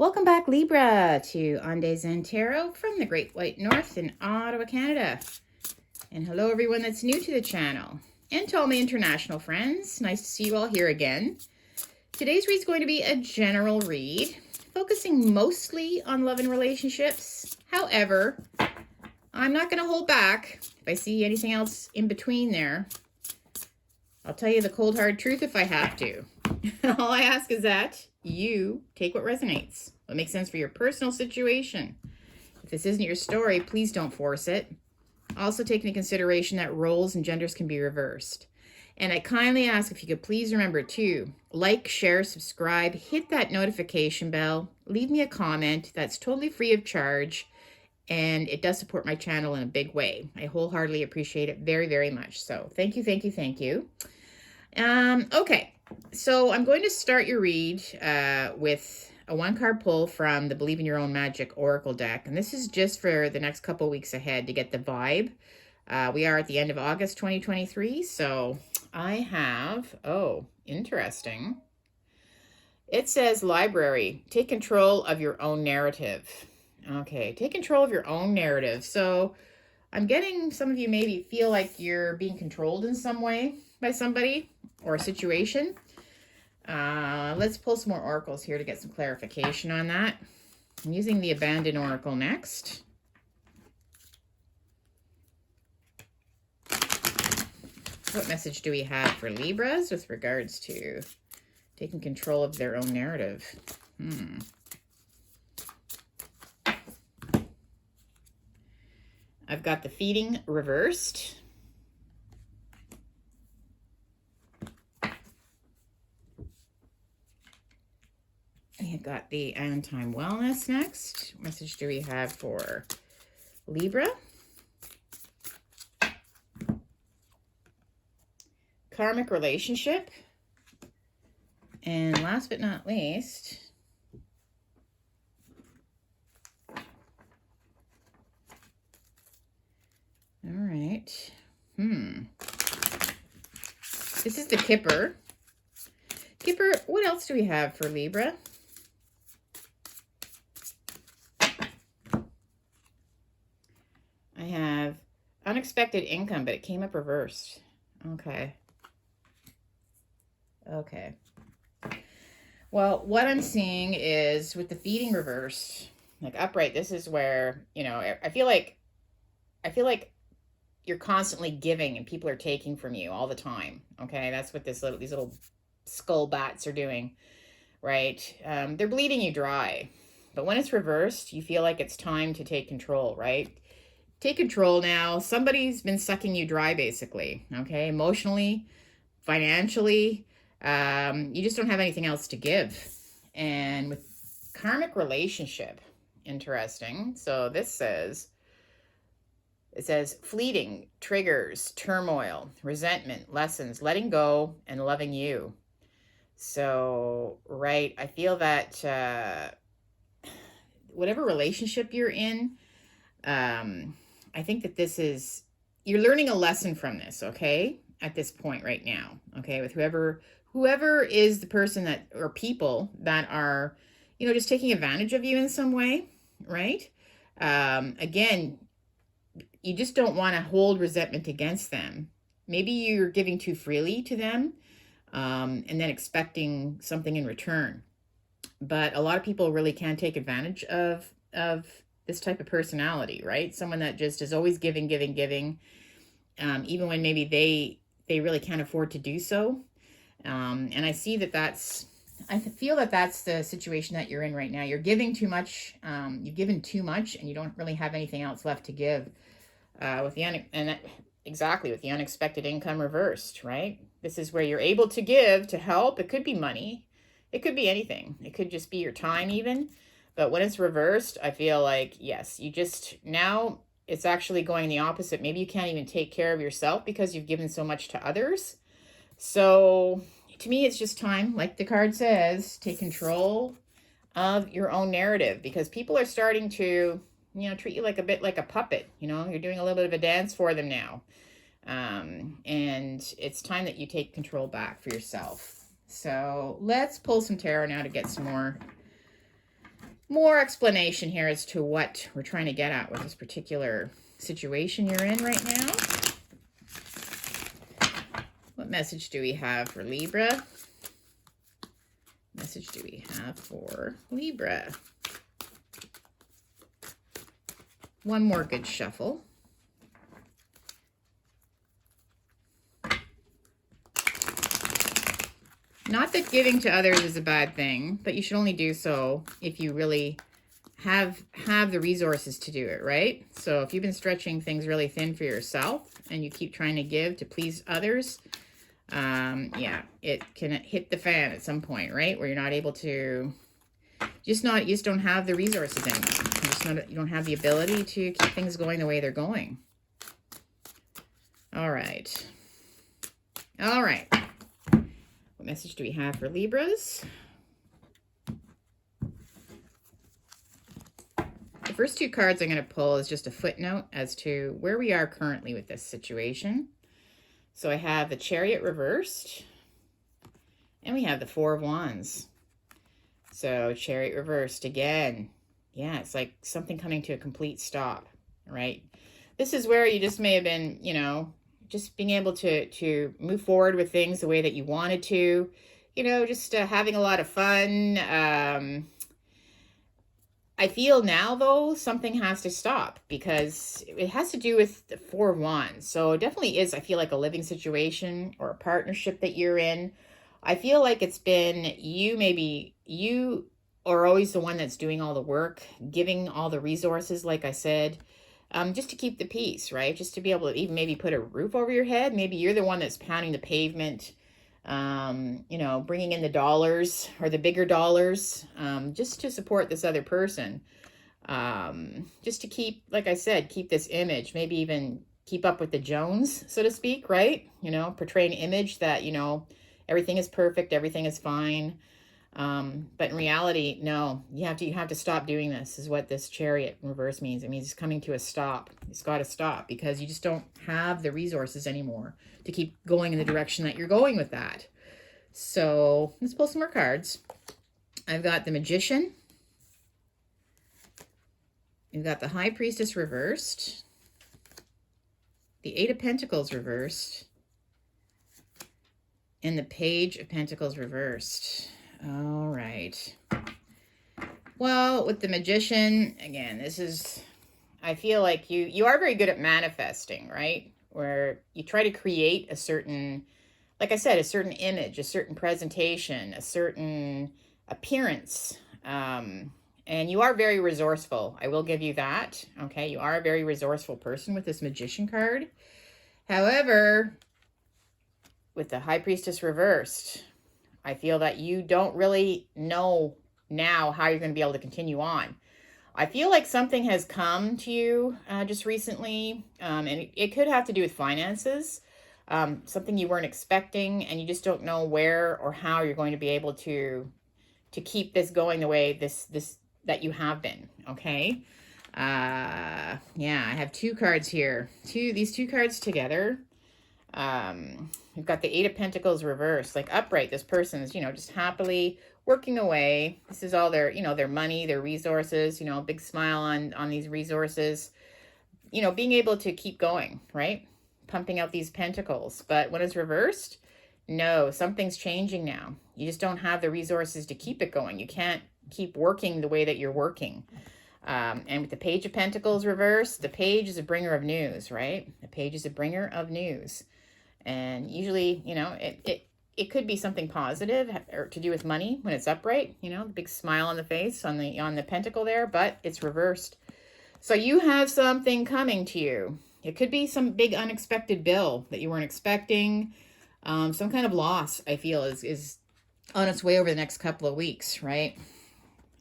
Welcome back, Libra, to On Days in Tarot from the Great White North in Ottawa, Canada. And hello, everyone that's new to the channel. And to all my international friends, nice to see you all here again. Today's read is going to be a general read, focusing mostly on love and relationships. However, I'm not going to hold back. If I see anything else in between there, I'll tell you the cold hard truth if I have to. All I ask is that you take what resonates, what makes sense for your personal situation. If this isn't your story, please don't force it. Also take into consideration that roles and genders can be reversed. And I kindly ask if you could please remember to like, share, subscribe, hit that notification bell, leave me a comment. That's totally free of charge. And it does support my channel in a big way. I wholeheartedly appreciate it very, very much. So thank you, thank you, thank you. Okay, so I'm going to start your read with a one-card pull from the Believe in Your Own Magic Oracle deck. And this is just for the next couple weeks ahead to get the vibe. We are at the end of August 2023, so I have, oh, interesting. It says, Library, take control of your own narrative. Okay, take control of your own narrative. So I'm getting some of you maybe feel like you're being controlled in some way by somebody or a situation. Let's pull some more oracles here to get some clarification on that. I'm using the Abandoned Oracle next. What message do we have for Libras with regards to taking control of their own narrative? I've got the Feeding reversed. We've got the Time Wellness next. What message do we have for Libra? Karmic relationship. And last but not least, all right. This is the Kipper. Kipper, what else do we have for Libra? I have unexpected income, but it came up reversed. Okay. Okay. Well, what I'm seeing is with the Feeding reversed, like upright, this is where, you know, I feel like you're constantly giving and people are taking from you all the time. Okay, that's what these little skull bats are doing, right? They're bleeding you dry. But when it's reversed, you feel like it's time to take control, right? Take control now. Somebody's been sucking you dry, basically. Okay, emotionally, financially, you just don't have anything else to give. And with karmic relationship, interesting. So this says, it says fleeting, triggers, turmoil, resentment, lessons, letting go, and loving you. So, right, I feel that whatever relationship you're in, I think that this is, you're learning a lesson from this, okay? At this point right now, okay? With whoever is the person that, or people that are, you know, just taking advantage of you in some way, right? Again, you just don't want to hold resentment against them. Maybe you're giving too freely to them, and then expecting something in return. But a lot of people really can take advantage of this type of personality, right? Someone that just is always giving, even when maybe they really can't afford to do so. And I see that I feel that that's the situation that you're in right now. You're giving too much. You've given too much and you don't really have anything else left to give. With the unexpected income reversed, right? This is where you're able to give, to help. It could be money. It could be anything. It could just be your time even. But when it's reversed, I feel like, yes, now it's actually going the opposite. Maybe you can't even take care of yourself because you've given so much to others. So to me, it's just time, like the card says, take control of your own narrative, because people are starting to, you know, treat you like a bit like a puppet. You know, you're doing a little bit of a dance for them now. And it's time that you take control back for yourself. So let's pull some tarot now to get some more more explanation here as to what we're trying to get at with this particular situation you're in right now. What message do we have for Libra? Message do we have for Libra? One more good shuffle. Not that giving to others is a bad thing, but you should only do so if you really have the resources to do it, right? So if you've been stretching things really thin for yourself and you keep trying to give to please others, yeah, it can hit the fan at some point, right? Where you're not able to, you just don't have the resources anymore. You don't have the ability to keep things going the way they're going. All right. All right. What message do we have for Libras? The first two cards I'm going to pull is just a footnote as to where we are currently with this situation. So I have the Chariot reversed, and we have the Four of Wands. So Chariot reversed again. Yeah, it's like something coming to a complete stop, right? This is where you just may have been, you know, just being able to move forward with things the way that you wanted to, you know, just having a lot of fun. I feel now, though, something has to stop because it has to do with the Four of Wands. So it definitely is, I feel like, a living situation or a partnership that you're in. I feel like it's been maybe you are always the one that's doing all the work, giving all the resources, like I said, just to keep the peace, right? Just to be able to even maybe put a roof over your head. Maybe you're the one that's pounding the pavement, you know, bringing in the dollars or the bigger dollars, just to support this other person. Just to keep, like I said, keep this image, maybe even keep up with the Jones, so to speak, right? You know, portray an image that, you know, everything is perfect, everything is fine. But in reality, no, you have to stop doing this, is what this Chariot in reverse means. It means it's coming to a stop. It's got to stop because you just don't have the resources anymore to keep going in the direction that you're going with that. So let's pull some more cards. I've got the Magician. You've got the High Priestess reversed. The Eight of Pentacles reversed. And the Page of Pentacles reversed. All right. Well, with the Magician, again, this is, I feel like you are very good at manifesting, right? Where you try to create a certain, like I said, a certain image, a certain presentation, a certain appearance. And you are very resourceful. I will give you that. Okay, you are a very resourceful person with this Magician card. However, with the High Priestess reversed, I feel that you don't really know now how you're going to be able to continue on. I feel like something has come to you just recently, and it could have to do with finances, something you weren't expecting, and you just don't know where or how you're going to be able to keep this going the way that you have been. Okay. Yeah, I have two cards here. These two cards together. We've got the Eight of Pentacles reversed, like upright. This person is, you know, just happily working away. This is all their, you know, their money, their resources, you know, a big smile on these resources, you know, being able to keep going, right? Pumping out these pentacles. But when it's reversed, no, something's changing now. You just don't have the resources to keep it going. You can't keep working the way that you're working. And with the Page of Pentacles reversed, the Page is a bringer of news, right? The Page is a bringer of news. And usually, you know, it could be something positive or to do with money when it's upright, you know, the big smile on the face on the pentacle there, but it's reversed. So you have something coming to you. It could be some big unexpected bill that you weren't expecting. Some kind of loss, I feel, is on its way over the next couple of weeks, right?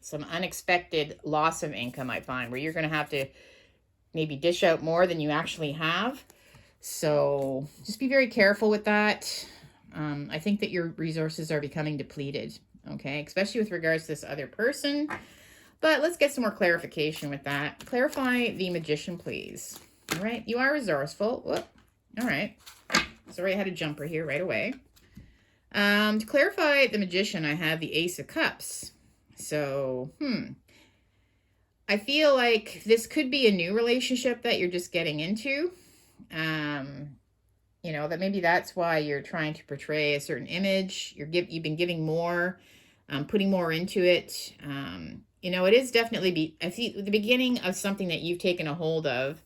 Some unexpected loss of income, I find, where you're going to have to maybe dish out more than you actually have. So just be very careful with that. I think that your resources are becoming depleted, okay? Especially with regards to this other person. But let's get some more clarification with that. Clarify the Magician, please. All right, you are resourceful. Whoop. All right. Sorry, I had a jumper here right away. To clarify the Magician, I have the Ace of Cups. So, I feel like this could be a new relationship that you're just getting into. You know, that maybe that's why you're trying to portray a certain image. You've been giving more, putting more into it. You know, it is definitely I see the beginning of something that you've taken a hold of,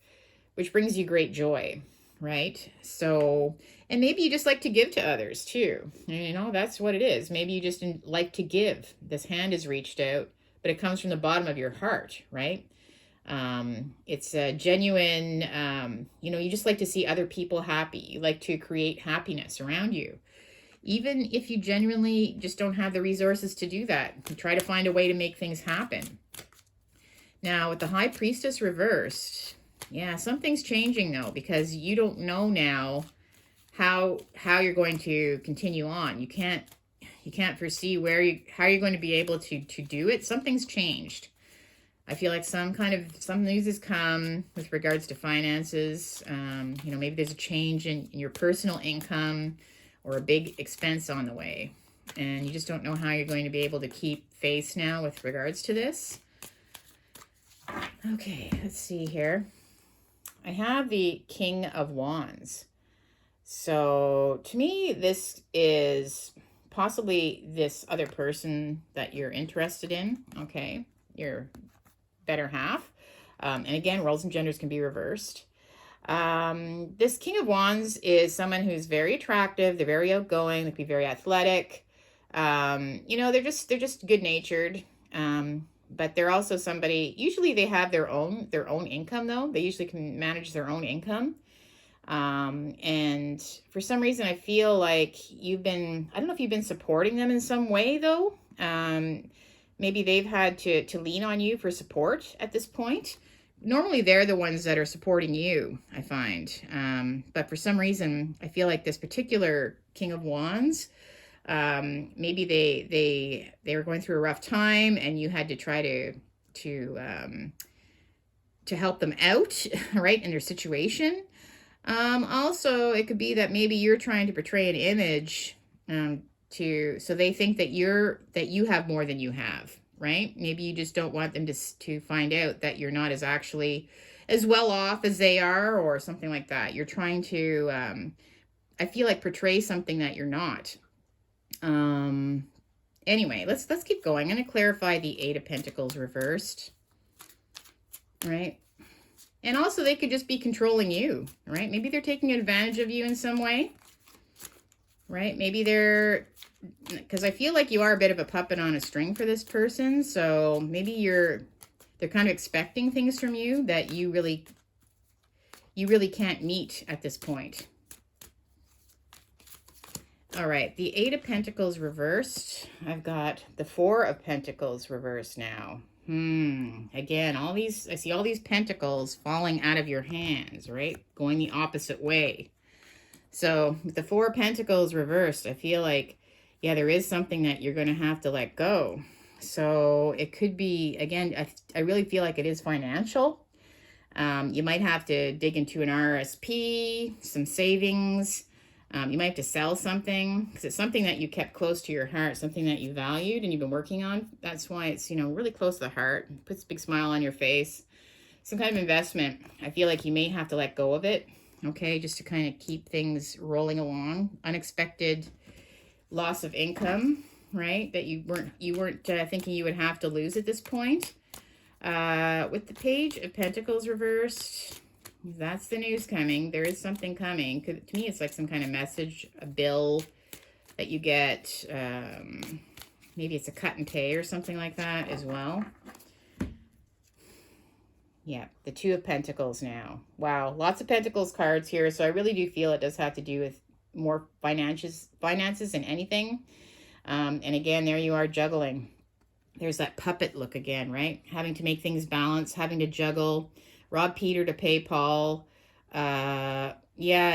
which brings you great joy, right? So, and maybe you just like to give to others too. You know, that's what it is. Maybe you just like to give. This hand is reached out, but it comes from the bottom of your heart, right? It's a genuine, you know, you just like to see other people happy. You like to create happiness around you. Even if you genuinely just don't have the resources to do that, you try to find a way to make things happen. Now, with the High Priestess reversed, yeah, something's changing though, because you don't know now how you're going to continue on. You can't foresee how you're going to be able to do it. Something's changed. I feel like some news has come with regards to finances. You know, maybe there's a change in your personal income or a big expense on the way. And you just don't know how you're going to be able to keep face now with regards to this. Okay, let's see here. I have the King of Wands. So to me, this is possibly this other person that you're interested in. Okay, your better half. And again, roles and genders can be reversed. This King of Wands is someone who's very attractive. They're very outgoing. They can be very athletic. You know, they're just good natured. But they're also somebody, usually they have their own income though. They usually can manage their own income. And for some reason I feel like I don't know if you've been supporting them in some way though. Maybe they've had to lean on you for support at this point. Normally they're the ones that are supporting you, I find. But for some reason, I feel like this particular King of Wands, maybe they were going through a rough time and you had to try to help them out, right, in their situation. Also, it could be that maybe you're trying to portray an image, so they think that you have more than you have, right? Maybe you just don't want them to find out that you're not actually as well off as they are, or something like that. You're trying to, I feel like, portray something that you're not. Anyway, let's keep going. I'm going to clarify the Eight of Pentacles reversed, right? And also they could just be controlling you, right? Maybe they're taking advantage of you in some way, right? Maybe because I feel like you are a bit of a puppet on a string for this person. So maybe they're kind of expecting things from you that you really can't meet at this point. All right, the Eight of Pentacles reversed. I've got the Four of Pentacles reversed now. Again, I see all these pentacles falling out of your hands, right? Going the opposite way. So with the Four of Pentacles reversed, I feel like, yeah, there is something that you're going to have to let go. So it could be, again, I really feel like it is financial. You might have to dig into an RSP, some savings. You might have to sell something because it's something that you kept close to your heart, something that you valued and you've been working on. That's why it's, you know, really close to the heart. It puts a big smile on your face. Some kind of investment. I feel like you may have to let go of it. Okay, just to kind of keep things rolling along. Unexpected loss of income, right? That you weren't thinking you would have to lose at this point. With the Page of Pentacles reversed, that's the news coming. There is something coming. To me, it's like some kind of message, a bill that you get. Maybe it's a cut and pay or something like that as well. Yeah, the Two of Pentacles now. Wow, lots of Pentacles cards here. So I really do feel it does have to do with more finances than anything. And again, there you are juggling. There's that puppet look again, right? Having to make things balance, having to juggle, rob Peter to pay Paul. Yeah,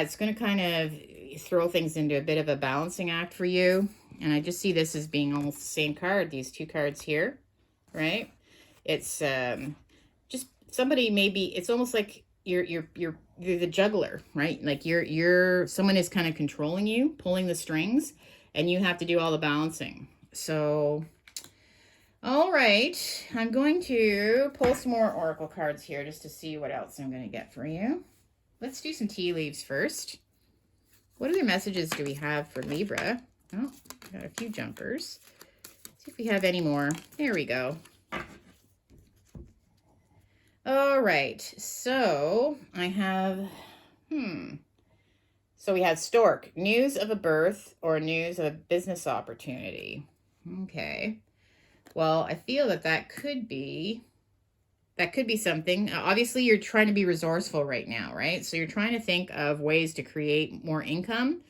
it's going to kind of throw things into a bit of a balancing act for you. And I just see this as being almost the same card, these two cards here, right? It's just somebody, maybe it's almost like you're the juggler, right? Like someone is kind of controlling you, pulling the strings, and you have to do all the balancing. So All right, I'm going to pull some more oracle cards here just to see what else I'm going to get for you. Let's do some tea leaves first. What other messages do we have for Libra? Oh, got a few jumpers. See if we have any more. There we go. All right, so I have, So we have stork, news of a birth or news of a business opportunity. Okay. Well, I feel that could be something. Obviously, you're trying to be resourceful right now, right? So you're trying to think of ways to create more income.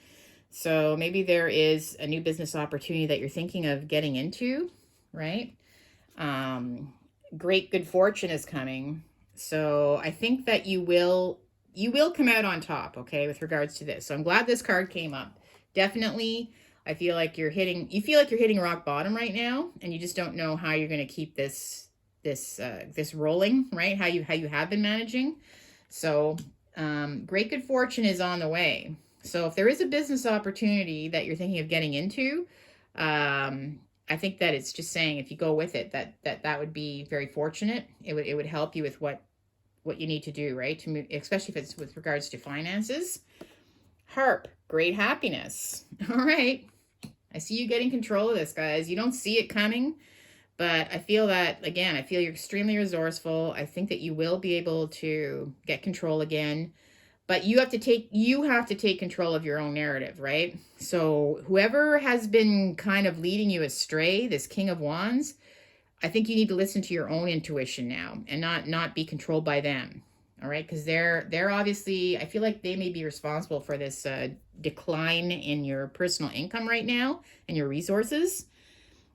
So maybe there is a new business opportunity that you're thinking of getting into, right? Great good fortune is coming. So I think that you will come out on top, okay, with regards to this. So I'm glad this card came up. Definitely, I feel like you feel like you're hitting rock bottom right now, and you just don't know how you're going to keep this rolling, right? How you have been managing. So great good fortune is on the way. So if there is a business opportunity that you're thinking of getting into, I think that it's just saying if you go with it, that would be very fortunate. It would help you with what you need to do, right? To move, especially if it's with regards to finances. Harp, great happiness. All right. I see you getting control of this, guys. You don't see it coming, but I feel that, again, I feel you're extremely resourceful. I think that you will be able to get control again, but you have to take control of your own narrative, right? So whoever has been kind of leading you astray, this King of Wands, I think you need to listen to your own intuition now and not be controlled by them. All right, because they're obviously, I feel like they may be responsible for this decline in your personal income right now and your resources.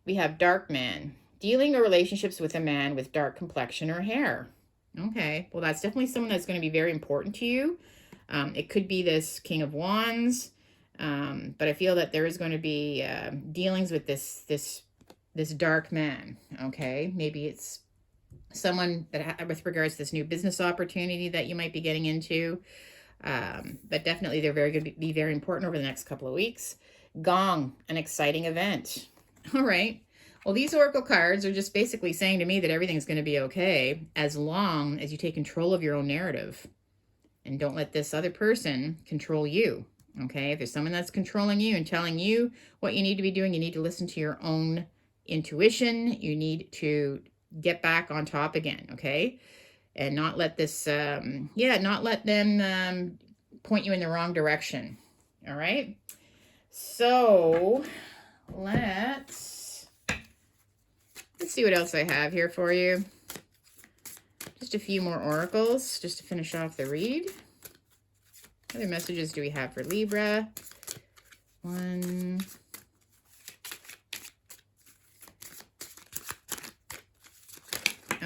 We have dark man, dealing or relationships with a man with dark complexion or hair. Okay, well, that's definitely someone that's going to be very important to you. It could be this King of Wands, but I feel that there is going to be dealings with this dark man. Okay, maybe it's someone that with regards to this new business opportunity that you might be getting into, but definitely they're going to be very important over the next couple of weeks. Gong, an exciting event. All right, well, these oracle cards are just basically saying to me that everything's going to be okay as long as you take control of your own narrative and don't let this other person control you. Okay, if there's someone that's controlling you and telling you what you need to be doing, you need to listen to your own intuition. You need to get back on top again, okay? And not let this, not let them point you in the wrong direction, all right? So let's see what else I have here for you. Just a few more oracles just to finish off the read. What other messages do we have for Libra? One.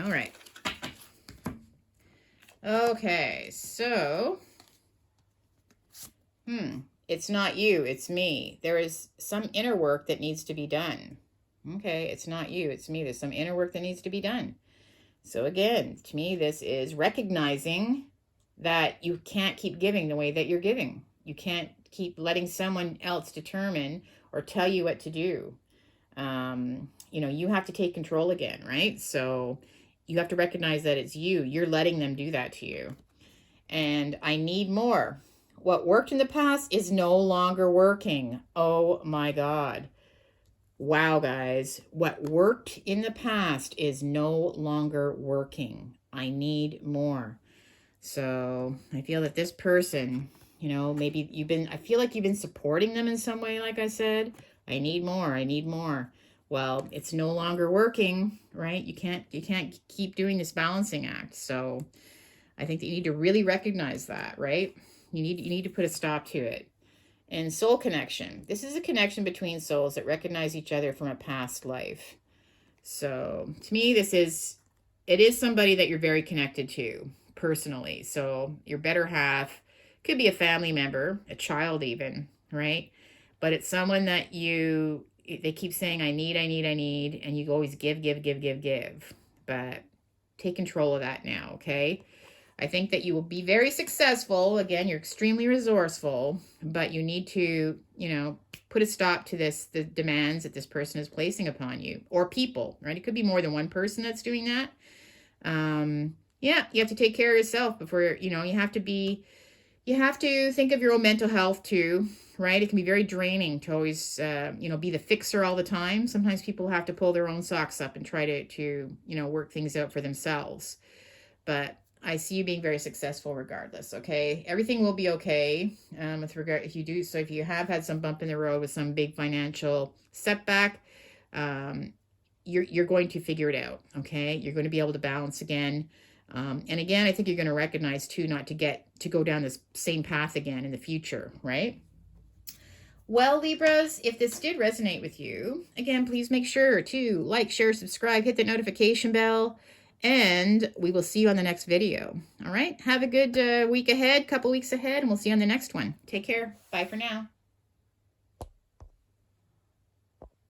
All right. Okay, so, it's not you, it's me. There is some inner work that needs to be done. Okay, it's not you, it's me. There's some inner work that needs to be done. So again, to me, this is recognizing that you can't keep giving the way that you're giving. You can't keep letting someone else determine or tell you what to do. You have to take control again, right? So you have to recognize that it's you. You're letting them do that to you. And I need more. What worked in the past is no longer working. Oh my God. Wow, guys. What worked in the past is no longer working. I need more. So I feel that this person, maybe I feel like you've been supporting them in some way, like I said. I need more. I need more. Well, it's no longer working, right? You can't keep doing this balancing act. So I think that you need to really recognize that, right? You need to put a stop to it. And soul connection. This is a connection between souls that recognize each other from a past life. So to me, it is somebody that you're very connected to personally. So your better half could be a family member, a child even, right? But it's someone that they keep saying, I need, and you always give. But take control of that now, okay? I think that you will be very successful. Again, you're extremely resourceful, but you need to, you know, put a stop to the demands that this person is placing upon you, or people, right? It could be more than one person that's doing that. Yeah, you have to take care of yourself before, you know, you have to think of your own mental health too, right? It can be very draining to always, you know, be the fixer all the time. Sometimes people have to pull their own socks up and try to, you know, work things out for themselves. But I see you being very successful regardless, okay? Everything will be okay with regard, if you do, so if you have had some bump in the road with some big financial setback, you're going to figure it out, okay? You're going to be able to balance again. And again, I think you're going to recognize too, not to go down this same path again in the future, right? Well, Libras, if this did resonate with you, again, please make sure to like, share, subscribe, hit the notification bell, and we will see you on the next video. All right? Have a good week ahead, couple weeks ahead, and we'll see you on the next one. Take care. Bye for now.